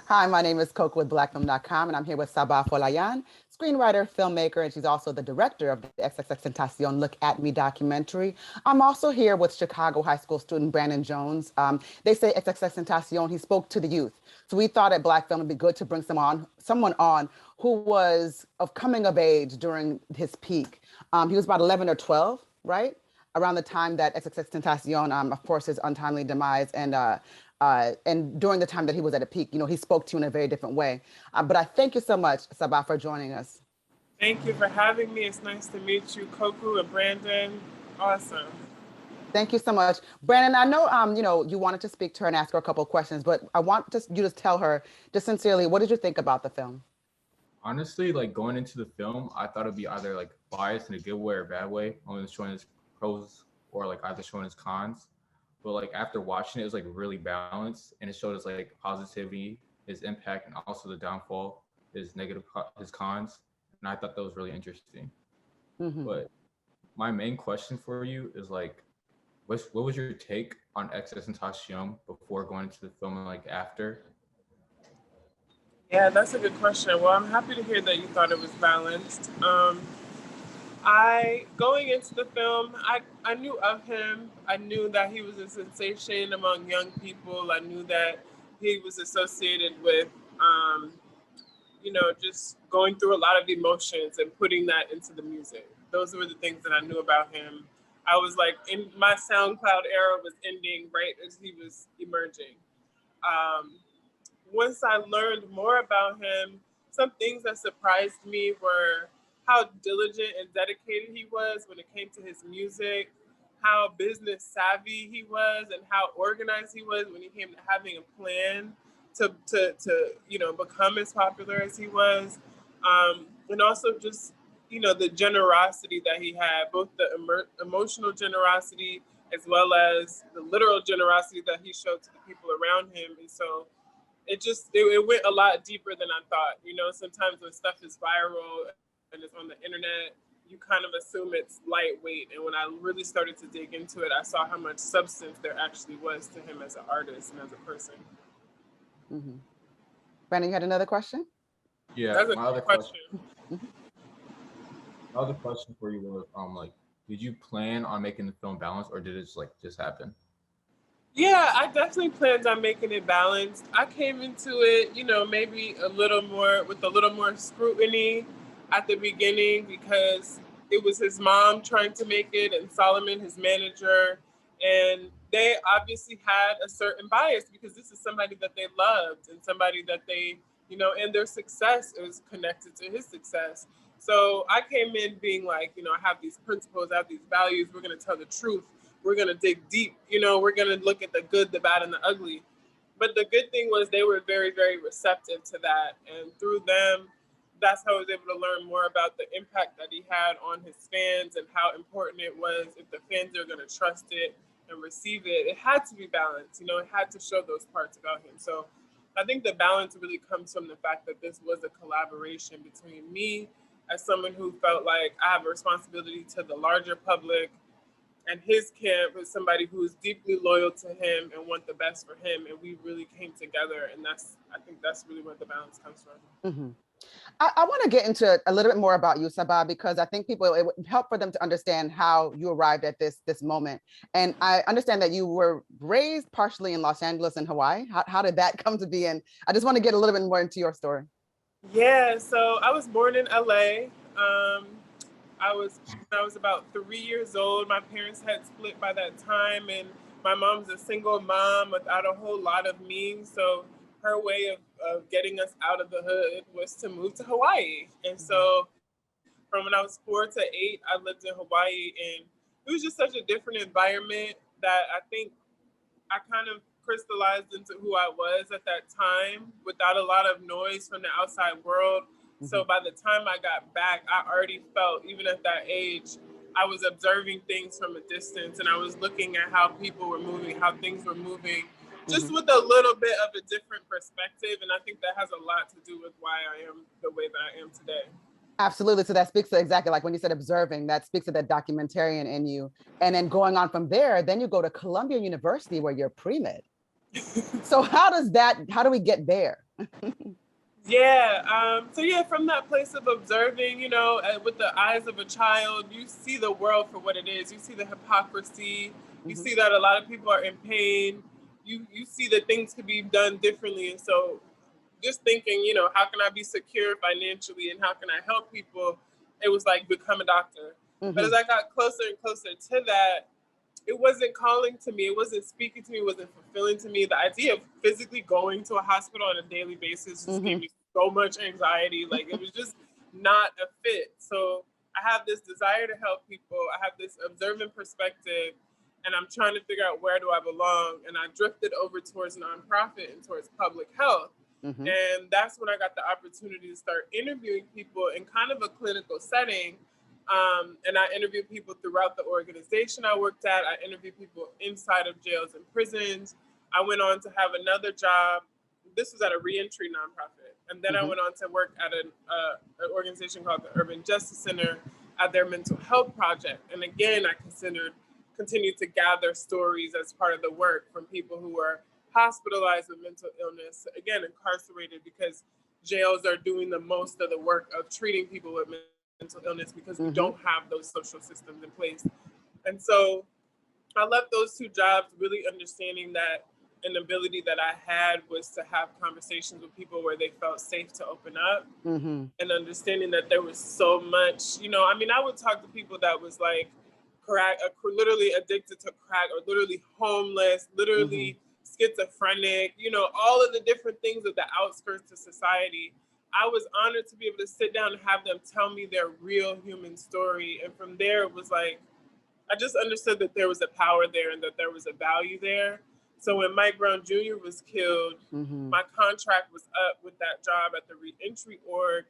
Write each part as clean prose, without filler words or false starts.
Hi, my name is Koku with blackfilm.com, and I'm here with Sabaah Folayan, screenwriter, filmmaker, and she's also the director of the XXXTENTACION Look at Me documentary. I'm also here with Chicago High School student Brandon Jones. They say XXXTENTACION, he spoke to the youth. So we thought at Black Film it'd be good to bring someone on who was of coming of age during his peak. He was about 11 or 12, right? Around the time that XXXTentacion, of course, his untimely demise, and during the time that he was at a peak, he spoke to you in a very different way. But I thank you so much, Sabaah, for joining us. Thank you for having me. It's nice to meet you, Koku and Brandon. Awesome. Thank you so much, Brandon. I know, you wanted to speak to her and ask her a couple of questions, but I want you to tell her just sincerely, what did you think about the film? Honestly, like going into the film, I thought it'd be either like biased in a good way or bad way, only showing his pros or like either showing his cons. But like after watching it, it was like really balanced, and it showed us like positivity, his impact, and also the downfall, his cons. And I thought that was really interesting. Mm-hmm. But my main question for you is like, what was your take on XXXTentacion before going into the film and like after? Yeah, that's a good question. Well, I'm happy to hear that you thought it was balanced. Going into the film, I knew of him. I knew that he was a sensation among young people. I knew that he was associated with, just going through a lot of emotions and putting that into the music. Those were the things that I knew about him. I was like, in my SoundCloud era was ending right as he was emerging. Once I learned more about him, some things that surprised me were how diligent and dedicated he was when it came to his music, how business savvy he was, and how organized he was when he came to having a plan to become as popular as he was, and also just the generosity that he had, both the emotional generosity as well as the literal generosity that he showed to the people around him. And so it went a lot deeper than I thought. Sometimes when stuff is viral and it's on the internet, you kind of assume it's lightweight. And when I really started to dig into it, I saw how much substance there actually was to him as an artist and as a person. Mm-hmm. Brandon, you had another question? Yeah, That's my other question. My other question for you was, like, did you plan on making the film balanced, or did it just happen? Yeah, I definitely planned on making it balanced. I came into it, maybe with a little more scrutiny at the beginning because it was his mom trying to make it and Solomon, his manager, and they obviously had a certain bias because this is somebody that they loved and somebody that they, and their success is connected to his success. So I came in being like, I have these principles, I have these values, we're going to tell the truth. We're going to dig deep, we're going to look at the good, the bad, and the ugly. But the good thing was they were very, very receptive to that. And through them, that's how I was able to learn more about the impact that he had on his fans and how important it was if the fans are going to trust it and receive it. It had to be balanced, it had to show those parts about him. So I think the balance really comes from the fact that this was a collaboration between me as someone who felt like I have a responsibility to the larger public, and his camp is somebody who is deeply loyal to him and want the best for him. And we really came together. And I think that's really where the balance comes from. Mm-hmm. I want to get into a little bit more about you, Sabaah, because I think it would help for them to understand how you arrived at this moment. And I understand that you were raised partially in Los Angeles and Hawaii. How did that come to be? And I just want to get a little bit more into your story. Yeah, so I was born in LA. When I was about 3 years old. My parents had split by that time, and my mom's a single mom without a whole lot of means. So her way of getting us out of the hood was to move to Hawaii. And so from when I was 4 to 8, I lived in Hawaii, and it was just such a different environment that I think I kind of crystallized into who I was at that time without a lot of noise from the outside world. So by the time I got back, I already felt, even at that age, I was observing things from a distance and I was looking at how people were moving, how things were moving, just with a little bit of a different perspective. And I think that has a lot to do with why I am the way that I am today. Absolutely. So that speaks to exactly like when you said observing, that speaks to that documentarian in you. And then going on from there, then you go to Columbia University where you're pre-med. So how do we get there? Yeah. So yeah, from that place of observing, with the eyes of a child, you see the world for what it is. You see the hypocrisy. You see that a lot of people are in pain. You see that things could be done differently. And so just thinking, how can I be secure financially and how can I help people? It was like become a doctor. But as I got closer and closer to that, it wasn't calling to me. It wasn't speaking to me. It wasn't fulfilling to me. The idea of physically going to a hospital on a daily basis just gave me so much anxiety. Like it was just not a fit. So I have this desire to help people. I have this observant perspective, and I'm trying to figure out where do I belong. And I drifted over towards nonprofit and towards public health. And that's when I got the opportunity to start interviewing people in kind of a clinical setting. And I interviewed people throughout the organization I worked at. I interviewed people inside of jails and prisons. I went on to have another job. This was at a reentry nonprofit. And then I went on to work at an organization called the Urban Justice Center at their mental health project. And again, I continued to gather stories as part of the work from people who were hospitalized with mental illness, again, incarcerated, because jails are doing the most of the work of treating people with mental illness because we don't have those social systems in place. And so I left those two jobs really understanding that an ability that I had was to have conversations with people where they felt safe to open up, and understanding that there was so much, I would talk to people that was like crack, literally addicted to crack, or literally homeless, literally schizophrenic, all of the different things of the outskirts of society. I was honored to be able to sit down and have them tell me their real human story. And from there, it was like, I just understood that there was a power there and that there was a value there. So when Mike Brown Jr. was killed, my contract was up with that job at the reentry org.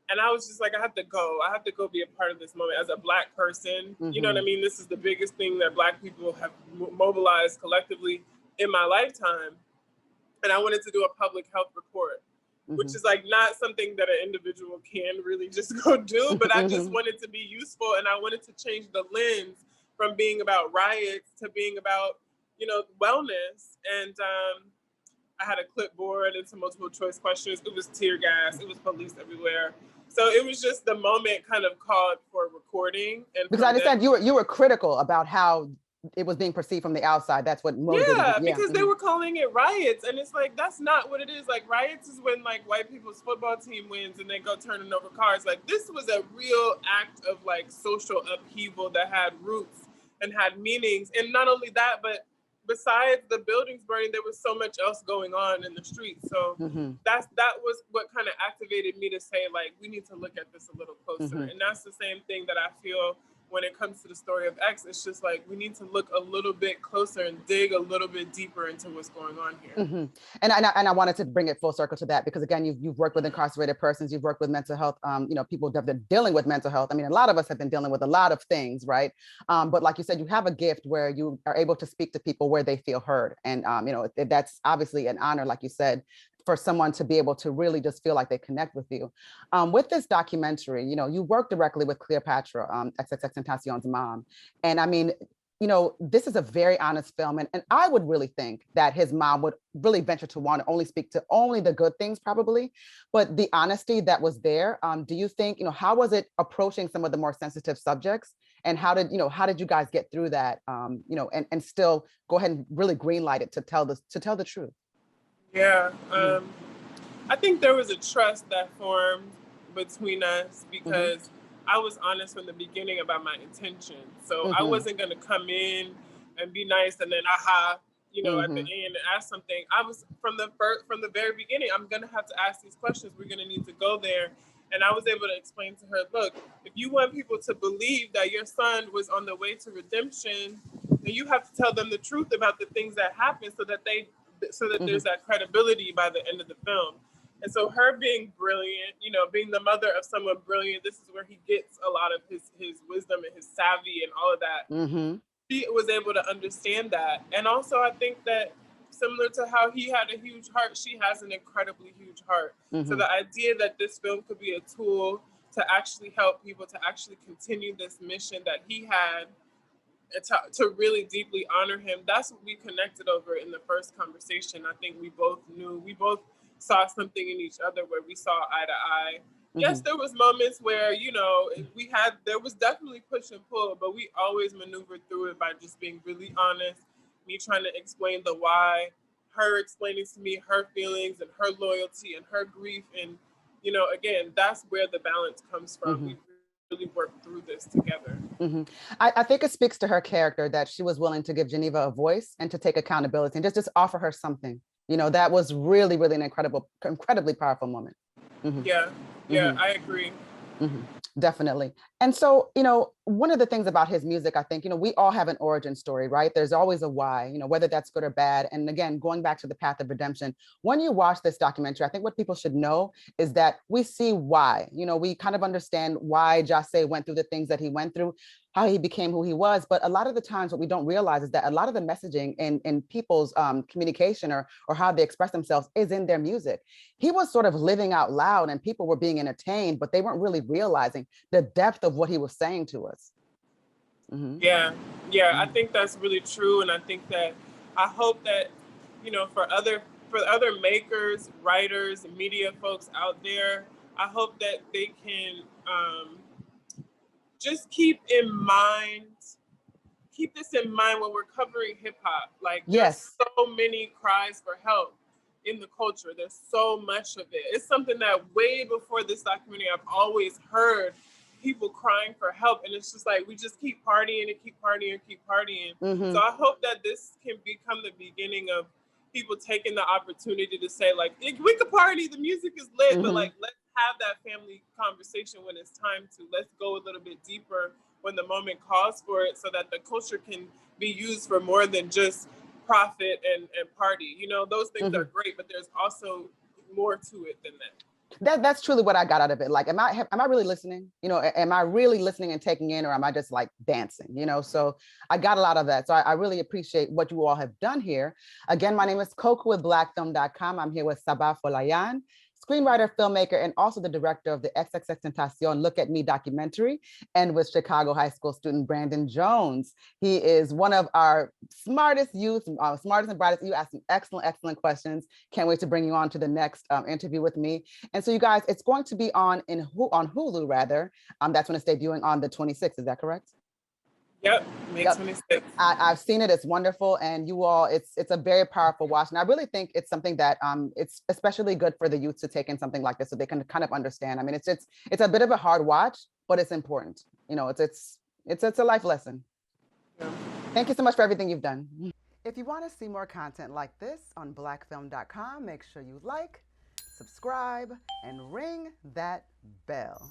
And I was just like, I have to go. I have to go be a part of this moment as a Black person. You know what I mean? This is the biggest thing that Black people have mobilized collectively in my lifetime. And I wanted to do a public health report, which is like not something that an individual can really just go do, but I just wanted to be useful, and I wanted to change the lens from being about riots to being about, wellness. And I had a clipboard and some multiple choice questions. It was tear gas. It was police everywhere. So it was just the moment kind of called for recording. And because I understand you were critical about how it was being perceived from the outside. That's what motivated you. Yeah, because they were calling it riots, and it's like that's not what it is. Like riots is when like white people's football team wins and they go turning over cars. Like this was a real act of like social upheaval that had roots and had meanings. And not only that, but besides the buildings burning, there was so much else going on in the streets. So that was what kind of activated me to say, like, we need to look at this a little closer. And that's the same thing that I feel when it comes to the story of X. It's just like we need to look a little bit closer and dig a little bit deeper into what's going on here. And I wanted to bring it full circle to that because again, you've worked with incarcerated persons, you've worked with mental health, people that are dealing with mental health. I mean, a lot of us have been dealing with a lot of things, right? But like you said, you have a gift where you are able to speak to people where they feel heard, and that's obviously an honor, like you said, for someone to be able to really just feel like they connect with you. With this documentary, you work directly with Cleopatra, XXXTentacion's mom. And I mean, this is a very honest film. And I would really think that his mom would really venture to want to only speak to only the good things probably, but the honesty that was there, do you think, how was it approaching some of the more sensitive subjects? And how did you guys get through that, and still go ahead and really greenlight it to tell the truth? Yeah, I think there was a trust that formed between us because I was honest from the beginning about my intentions. So I wasn't going to come in and be nice and then at the end and ask something. I was from the very beginning, I'm going to have to ask these questions. We're going to need to go there. And I was able to explain to her, look, if you want people to believe that your son was on the way to redemption, then you have to tell them the truth about the things that happened so that there's that credibility by the end of the film. And so her being brilliant, being the mother of someone brilliant, this is where he gets a lot of his wisdom and his savvy and all of that. She was able to understand that. And also I think that similar to how he had a huge heart, she has an incredibly huge heart. So the idea that this film could be a tool to actually help people to actually continue this mission that he had to really deeply honor him. That's what we connected over in the first conversation. I think we both saw something in each other where we saw eye to eye. Mm-hmm. Yes, there was moments where, you know, there was definitely push and pull, but we always maneuvered through it by just being really honest, me trying to explain the why, her explaining to me her feelings and her loyalty and her grief. And, you know, again, that's where the balance comes from. Mm-hmm. We really worked through this together. Mm-hmm. I think it speaks to her character that she was willing to give Geneva a voice and to take accountability and just offer her something. You know, that was really, really an incredibly powerful moment. Mm-hmm. Yeah, mm-hmm. I agree. Mm-hmm. Definitely. And so, you know, one of the things about his music, I think, you know, we all have an origin story, right? There's always a why, you know, whether that's good or bad. And again, going back to the path of redemption, when you watch this documentary, I think what people should know is that we see why, you know, we kind of understand why Jahseh went through the things that he went through, how he became who he was. But a lot of the times what we don't realize is that a lot of the messaging in people's communication or how they express themselves is in their music. He was sort of living out loud and people were being entertained, but they weren't really realizing the depth of what he was saying to us. Mm-hmm. Yeah, mm-hmm. I think that's really true. And I think that I hope that, you know, for other makers, writers, and media folks out there, I hope that they can just keep this in mind when we're covering hip hop. Like, yes, there's so many cries for help in the culture. There's so much of it. It's something that way before this documentary, I've always heard people crying for help. And it's just like, we just keep partying and keep partying and keep partying. Mm-hmm. So I hope that this can become the beginning of people taking the opportunity to say, like, we could party, the music is lit, mm-hmm. but like, let's have that family conversation when it's time to. Let's go a little bit deeper when the moment calls for it, so that the culture can be used for more than just profit and party. You know, those things mm-hmm. are great, but there's also more to it than that. That's truly what I got out of it. Like, am I really listening? You know, am I really listening and taking in, or am I just like dancing? You know, so I got a lot of that. So I really appreciate what you all have done here. Again, my name is Koku with blackfilm.com. I'm here with Sabaah Folayan, screenwriter, filmmaker, and also the director of the XXXTENTACION Look at Me documentary, and with Chicago High School student Brandon Jones. He is one of our smartest youth, smartest and brightest. You asked some excellent questions. Can't wait to bring you on to the next interview with me. And so you guys, it's going to be on Hulu rather. That's when it's debuting on the 26th. Is that correct? Yep, May 26th. I've seen it. It's wonderful, and you all, it's a very powerful watch. And I really think it's something that it's especially good for the youth to take in something like this, so they can kind of understand. I mean, it's a bit of a hard watch, but it's important. You know, it's a life lesson. Yeah. Thank you so much for everything you've done. If you want to see more content like this on blackfilm.com, make sure you like, subscribe, and ring that bell.